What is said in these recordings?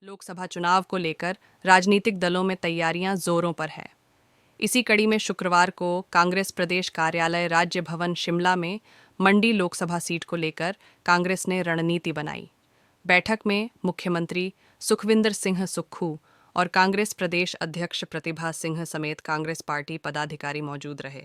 लोकसभा चुनाव को लेकर राजनीतिक दलों में तैयारियां जोरों पर है। इसी कड़ी में शुक्रवार को कांग्रेस प्रदेश कार्यालय राज्य भवन शिमला में मंडी लोकसभा सीट को लेकर कांग्रेस ने रणनीति बनाई। बैठक में मुख्यमंत्री सुखविंदर सिंह सुक्खू और कांग्रेस प्रदेश अध्यक्ष प्रतिभा सिंह समेत कांग्रेस पार्टी पदाधिकारी मौजूद रहे।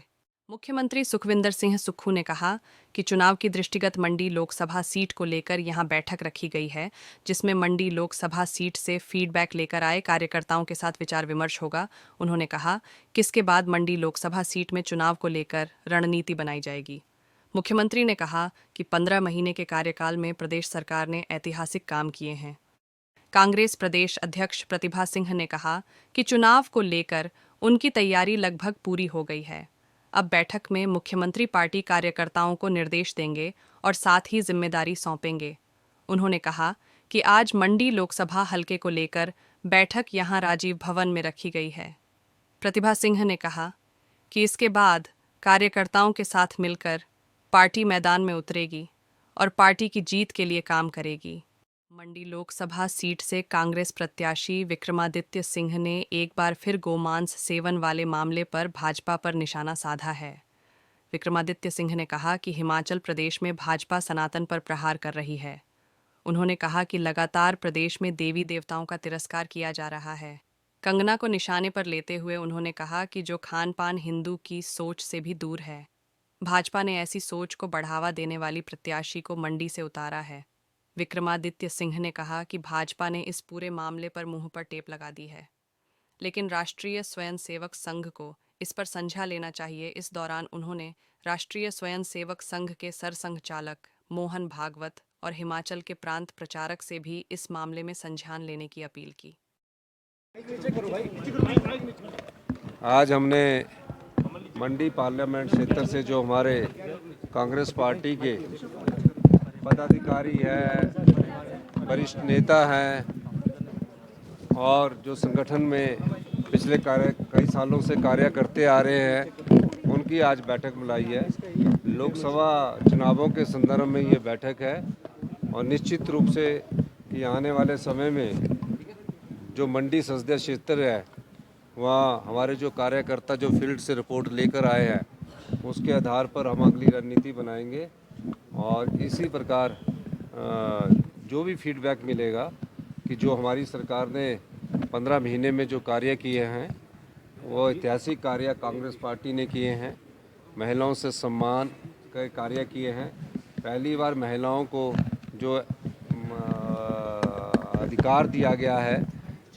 मुख्यमंत्री सुखविंदर सिंह सुक्खू ने कहा कि चुनाव की दृष्टिगत मंडी लोकसभा सीट को लेकर यहां बैठक रखी गई है, जिसमें मंडी लोकसभा सीट से फीडबैक लेकर आए कार्यकर्ताओं के साथ विचार विमर्श होगा। उन्होंने कहा कि इसके बाद मंडी लोकसभा सीट में चुनाव को लेकर रणनीति बनाई जाएगी। मुख्यमंत्री ने कहा कि 15 महीने के कार्यकाल में प्रदेश सरकार ने ऐतिहासिक काम किए हैं। कांग्रेस प्रदेश अध्यक्ष प्रतिभा सिंह ने कहा कि चुनाव को लेकर उनकी तैयारी लगभग पूरी हो गई है। अब बैठक में मुख्यमंत्री पार्टी कार्यकर्ताओं को निर्देश देंगे और साथ ही जिम्मेदारी सौंपेंगे। उन्होंने कहा कि आज मंडी लोकसभा हलके को लेकर बैठक यहां राजीव भवन में रखी गई है। प्रतिभा सिंह ने कहा कि इसके बाद कार्यकर्ताओं के साथ मिलकर पार्टी मैदान में उतरेगी और पार्टी की जीत के लिए काम करेगी। मंडी लोकसभा सीट से कांग्रेस प्रत्याशी विक्रमादित्य सिंह ने एक बार फिर गोमांस सेवन वाले मामले पर भाजपा पर निशाना साधा है। विक्रमादित्य सिंह ने कहा कि हिमाचल प्रदेश में भाजपा सनातन पर प्रहार कर रही है। उन्होंने कहा कि लगातार प्रदेश में देवी देवताओं का तिरस्कार किया जा रहा है। कंगना को निशाने पर लेते हुए उन्होंने कहा कि जो खान पान हिंदू की सोच से भी दूर है। भाजपा ने ऐसी सोच को बढ़ावा देने वाली प्रत्याशी को मंडी से उतारा है। विक्रमादित्य सिंह ने कहा कि भाजपा ने इस पूरे मामले पर मुंह पर टेप लगा दी है, लेकिन राष्ट्रीय स्वयंसेवक संघ को इस पर संज्ञा लेना चाहिए। इस दौरान उन्होंने राष्ट्रीय स्वयंसेवक संघ के सरसंघचालक मोहन भागवत और हिमाचल के प्रांत प्रचारक से भी इस मामले में संज्ञान लेने की अपील की। आज हमने मंडी पार्लियामेंट क्षेत्र से जो हमारे कांग्रेस पार्टी के पदाधिकारी है, वरिष्ठ नेता हैं और जो संगठन में पिछले कई सालों से कार्य करते आ रहे हैं, उनकी आज बैठक बुलाई है। लोकसभा चुनावों के संदर्भ में ये बैठक है और निश्चित रूप से कि आने वाले समय में जो मंडी संसदीय क्षेत्र है, वहाँ हमारे जो कार्यकर्ता जो फील्ड से रिपोर्ट लेकर आए हैं, उसके आधार पर हम अगली रणनीति बनाएंगे और इसी प्रकार जो भी फीडबैक मिलेगा कि जो हमारी सरकार ने 15 महीने में जो कार्य किए हैं, वो ऐतिहासिक कार्य कांग्रेस पार्टी ने किए हैं। महिलाओं से सम्मान के कार्य किए हैं। पहली बार महिलाओं को जो अधिकार दिया गया है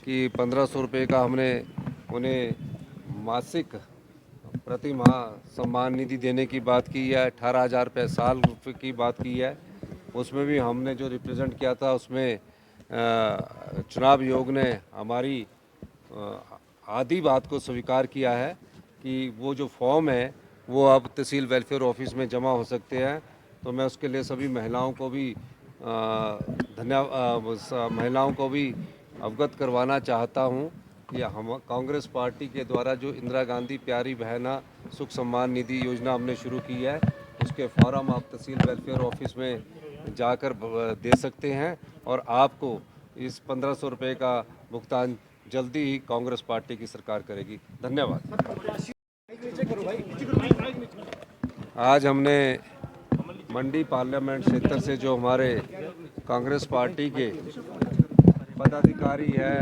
कि 1500 रुपये का हमने उन्हें मासिक प्रति माह सम्मान निधि देने की बात की है। 18,000 रुपये साल रुपये की बात की है। उसमें भी हमने जो रिप्रेजेंट किया था, उसमें चुनाव आयोग ने हमारी आधी बात को स्वीकार किया है कि वो जो फॉर्म है वो अब तहसील वेलफेयर ऑफिस में जमा हो सकते हैं। तो मैं उसके लिए सभी महिलाओं को भी महिलाओं को भी अवगत करवाना चाहता हूँ कि हम कांग्रेस पार्टी के द्वारा जो इंदिरा गांधी प्यारी बहना सुख सम्मान निधि योजना हमने शुरू की है, उसके फॉर्म आप तहसील वेलफेयर ऑफिस में जाकर दे सकते हैं और आपको इस 1500 रुपये का भुगतान जल्दी ही कांग्रेस पार्टी की सरकार करेगी। धन्यवाद। आज हमने मंडी पार्लियामेंट क्षेत्र से जो हमारे कांग्रेस पार्टी के पदाधिकारी है,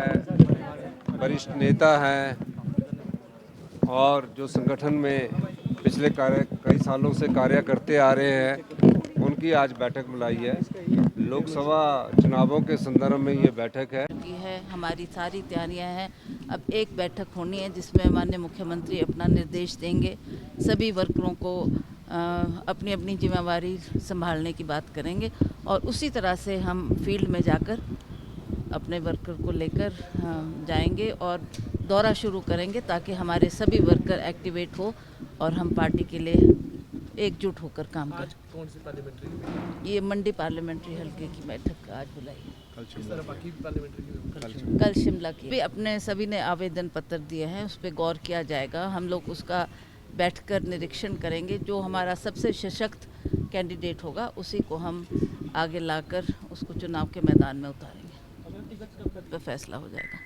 वरिष्ठ नेता हैं और जो संगठन में पिछले कई सालों से कार्य करते आ रहे हैं, उनकी आज बैठक बुलाई है। लोकसभा चुनावों के संदर्भ में ये बैठक है। हमारी सारी तैयारियां हैं। अब एक बैठक होनी है जिसमें माननीय मुख्यमंत्री अपना निर्देश देंगे। सभी वर्करों को अपनी अपनी जिम्मेवारी संभालने की बात करेंगे और उसी तरह से हम फील्ड में जाकर अपने वर्कर को लेकर जाएंगे और दौरा शुरू करेंगे ताकि हमारे सभी वर्कर एक्टिवेट हो और हम पार्टी के लिए एकजुट होकर काम करें। कौन सी पार्लियामेंट्री? ये मंडी पार्लियामेंट्री हल्के की बैठक आज बुलाई है। कल शिमला की भी अपने सभी ने आवेदन पत्र दिए हैं, उस पर गौर किया जाएगा। हम लोग उसका बैठकर निरीक्षण करेंगे। जो हमारा सबसे सशक्त कैंडिडेट होगा उसी को हम आगे लाकर उसको चुनाव के मैदान में उतारेंगे। पर फैसला हो जाएगा।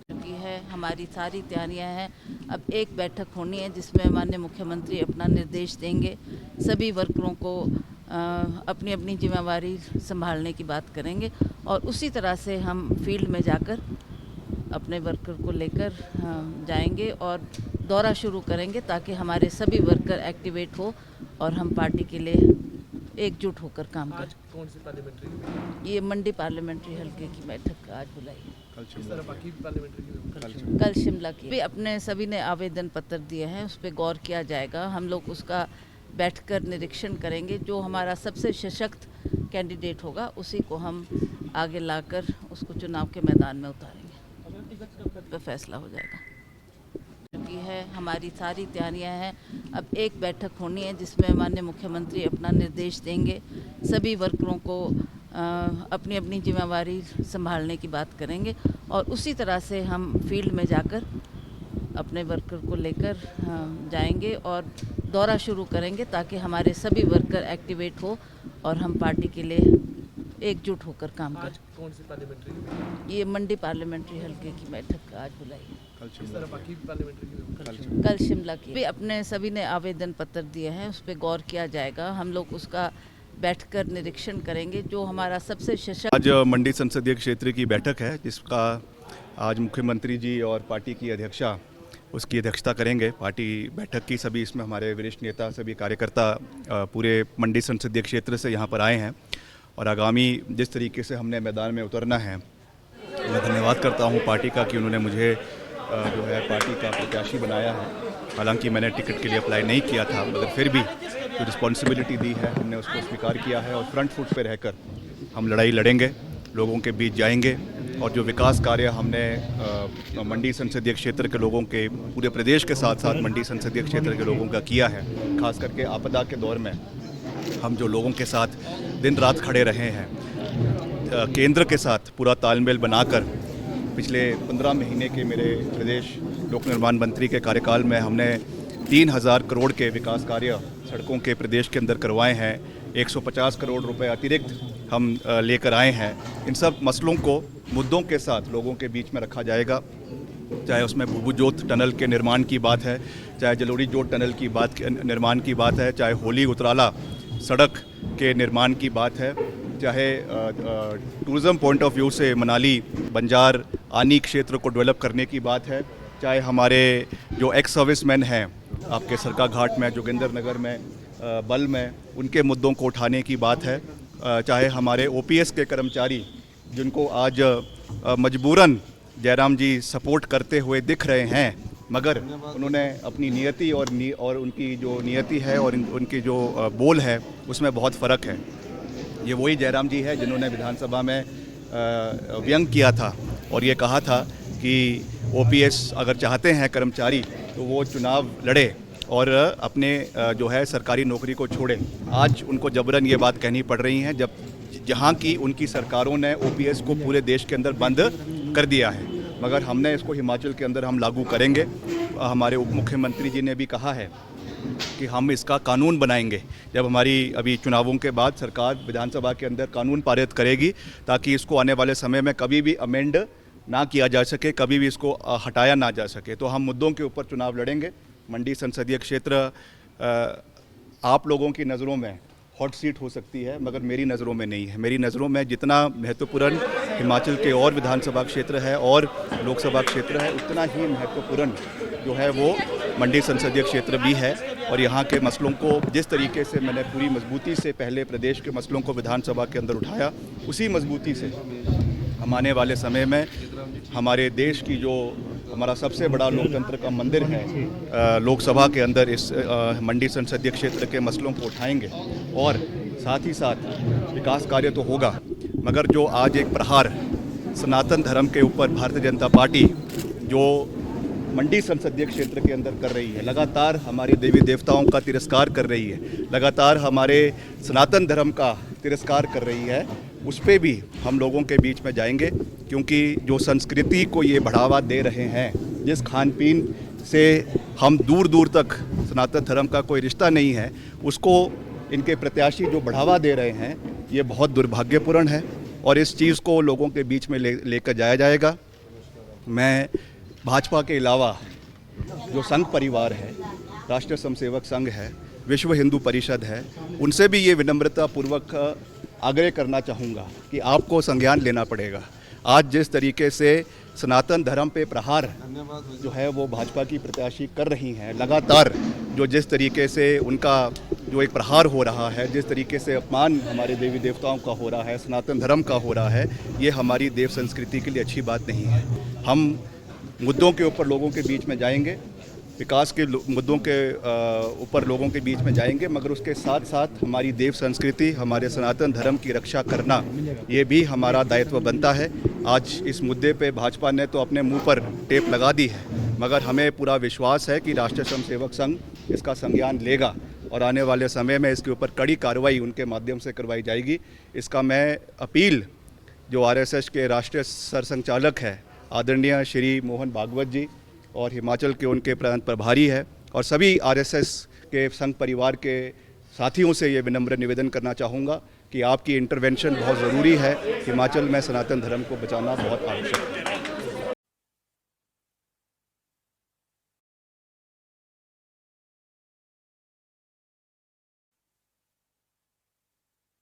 चुकी है, हमारी सारी तैयारियां हैं। अब एक बैठक होनी है जिसमें माननीय मुख्यमंत्री अपना निर्देश देंगे, सभी वर्करों को अपनी अपनी जिम्मेवारी संभालने की बात करेंगे और उसी तरह से हम फील्ड में जाकर अपने वर्कर को लेकर जाएंगे और दौरा शुरू करेंगे ताकि हमारे सभी वर्कर एक्टिवेट हो और हम पार्टी के लिए एकजुट होकर काम करें। आज कौन सी पार्लियामेंट्री ये मंडी पार्लियामेंट्री हल्के की बैठक आज बुलाई है। इस तरह बाकी पार्लियामेंट्री कल शिमला की भी अपने सभी ने आवेदन पत्र दिए हैं, उस पर गौर किया जाएगा। हम लोग उसका बैठकर निरीक्षण करेंगे। जो हमारा सबसे सशक्त कैंडिडेट होगा उसी को हम आगे लाकर उसको चुनाव के मैदान में उतारेंगे, पर फैसला हो जाएगा। चुकी है, हमारी सारी तैयारियां हैं। अब एक बैठक होनी है जिसमें माननीय मुख्यमंत्री अपना निर्देश देंगे, सभी वर्करों को अपनी अपनी जिम्मेवारी संभालने की बात करेंगे और उसी तरह से हम फील्ड में जाकर अपने वर्कर को लेकर जाएंगे और दौरा शुरू करेंगे ताकि हमारे सभी वर्कर एक्टिवेट हो और हम पार्टी के लिए एकजुट होकर काम आज करें। कौन सी पार्लियामेंट्री ये मंडी पार्लियामेंट्री हल्के की बैठक आज बुलाई है। इस तरह बाकी पार्लियामेंट्री कल शिमला की भी अपने सभी ने आवेदन पत्र दिए हैं, उस पर गौर किया जाएगा। हम लोग उसका बैठकर निरीक्षण करेंगे। जो हमारा सबसे सशक्त आज मंडी संसदीय क्षेत्र की बैठक है जिसका आज मुख्यमंत्री जी और पार्टी की अध्यक्षा उसकी अध्यक्षता करेंगे। पार्टी बैठक की सभी इसमें हमारे वरिष्ठ नेता सभी कार्यकर्ता पूरे मंडी संसदीय क्षेत्र से यहाँ पर आए हैं और आगामी जिस तरीके से हमने मैदान में उतरना है, मैं धन्यवाद करता हूँ पार्टी का कि उन्होंने मुझे जो है पार्टी का प्रत्याशी बनाया है। हालांकि मैंने टिकट के लिए अप्लाई नहीं किया था, मगर फिर भी जो रिस्पॉन्सिबिलिटी दी है हमने उसको स्वीकार किया है और फ्रंट फुट पे रहकर हम लड़ाई लड़ेंगे, लोगों के बीच जाएंगे और जो विकास कार्य हमने मंडी संसदीय क्षेत्र के लोगों के पूरे प्रदेश के साथ साथ मंडी संसदीय क्षेत्र के लोगों का किया है, खास करके आपदा के दौर में हम जो लोगों के साथ दिन रात खड़े रहे हैं, केंद्र के साथ पूरा तालमेल बनाकर पिछले 15 महीने के मेरे प्रदेश लोक निर्माण मंत्री के कार्यकाल में हमने 3000 करोड़ के विकास कार्य सड़कों के प्रदेश के अंदर करवाए हैं। 150 करोड़ रुपए अतिरिक्त हम लेकर आए हैं। इन सब मसलों को मुद्दों के साथ लोगों के बीच में रखा जाएगा, चाहे उसमें भूभू जोत टनल के निर्माण की बात है, चाहे जलोड़ी जोत टनल की निर्माण की बात है, चाहे होली उतराला सड़क के निर्माण की बात है, चाहे टूरिज़्म पॉइंट ऑफ व्यू से मनाली बंजार आनी क्षेत्र को डेवलप करने की बात है, चाहे हमारे जो एक्स सर्विसमैन हैं आपके सरका घाट में, जोगिंदर नगर में, बल में, उनके मुद्दों को उठाने की बात है, चाहे हमारे ओपीएस के कर्मचारी जिनको आज मजबूरन जयराम जी सपोर्ट करते हुए दिख रहे हैं, मगर उन्होंने अपनी नियति और उनकी जो नियति है और उनकी जो बोल है उसमें बहुत फ़र्क है। ये वही जयराम जी है जिन्होंने विधानसभा में व्यंग किया था और ये कहा था कि ओपीएस अगर चाहते हैं कर्मचारी तो वो चुनाव लड़े और अपने जो है सरकारी नौकरी को छोड़े। आज उनको जबरन ये बात कहनी पड़ रही है जहाँ की उनकी सरकारों ने ओपीएस को पूरे देश के अंदर बंद कर दिया है, मगर हमने इसको हिमाचल के अंदर हम लागू करेंगे। हमारे उप मुख्यमंत्री जी ने भी कहा है कि हम इसका कानून बनाएंगे जब हमारी अभी चुनावों के बाद सरकार विधानसभा के अंदर कानून पारित करेगी, ताकि इसको आने वाले समय में कभी भी अमेंड ना किया जा सके, कभी भी इसको हटाया ना जा सके। तो हम मुद्दों के ऊपर चुनाव लड़ेंगे। मंडी संसदीय क्षेत्र आप लोगों की नज़रों में हॉट सीट हो सकती है, मगर मेरी नज़रों में नहीं है। मेरी नज़रों में जितना महत्वपूर्ण हिमाचल के और विधानसभा क्षेत्र है और लोकसभा क्षेत्र है, उतना ही महत्वपूर्ण जो है वो मंडी संसदीय क्षेत्र भी है। और यहाँ के मसलों को जिस तरीके से मैंने पूरी मजबूती से पहले प्रदेश के मसलों को विधानसभा के अंदर उठाया, उसी मजबूती से हम आने वाले समय में हमारे देश की जो हमारा सबसे बड़ा लोकतंत्र का मंदिर है लोकसभा के अंदर, इस मंडी संसदीय क्षेत्र के मसलों को उठाएंगे। और साथ ही साथ विकास कार्य तो होगा, मगर जो आज एक प्रहार सनातन धर्म के ऊपर भारतीय जनता पार्टी जो मंडी संसदीय क्षेत्र के अंदर कर रही है, लगातार हमारे देवी देवताओं का तिरस्कार कर रही है, लगातार हमारे सनातन धर्म का तिरस्कार कर रही है, उस पर भी हम लोगों के बीच में जाएंगे। क्योंकि जो संस्कृति को ये बढ़ावा दे रहे हैं, जिस खान पीन से हम दूर दूर तक सनातन धर्म का कोई रिश्ता नहीं है, उसको इनके प्रत्याशी जो बढ़ावा दे रहे हैं, ये बहुत दुर्भाग्यपूर्ण है। और इस चीज़ को लोगों के बीच में लेकर जाया जाएगा। मैं भाजपा के अलावा जो संघ परिवार है, राष्ट्रीय स्वयंसेवक संघ है, विश्व हिंदू परिषद है, उनसे भी ये विनम्रतापूर्वक आग्रह करना चाहूँगा कि आपको संज्ञान लेना पड़ेगा। आज जिस तरीके से सनातन धर्म पे प्रहार जो है वो भाजपा की प्रत्याशी कर रही हैं, लगातार जो जिस तरीके से उनका जो एक प्रहार हो रहा है, जिस तरीके से अपमान हमारे देवी देवताओं का हो रहा है, सनातन धर्म का हो रहा है, ये हमारी देव संस्कृति के लिए अच्छी बात नहीं है। हम मुद्दों के ऊपर लोगों के बीच में जाएंगे, विकास के मुद्दों के ऊपर लोगों के बीच में जाएंगे, मगर उसके साथ साथ हमारी देव संस्कृति, हमारे सनातन धर्म की रक्षा करना, ये भी हमारा दायित्व बनता है। आज इस मुद्दे पे भाजपा ने तो अपने मुंह पर टेप लगा दी है, मगर हमें पूरा विश्वास है कि राष्ट्रीय स्वयंसेवक संघ इसका संज्ञान लेगा और आने वाले समय में इसके ऊपर कड़ी कार्रवाई उनके माध्यम से करवाई जाएगी। इसका मैं अपील जो आरएसएस के राष्ट्रीय सरसंघचालक है आदरणीय श्री मोहन भागवत जी और हिमाचल के उनके प्रांत प्रभारी है और सभी आरएसएस के संघ परिवार के साथियों से ये विनम्र निवेदन करना चाहूँगा कि आपकी इंटरवेंशन बहुत ज़रूरी है। हिमाचल में सनातन धर्म को बचाना बहुत आवश्यक है।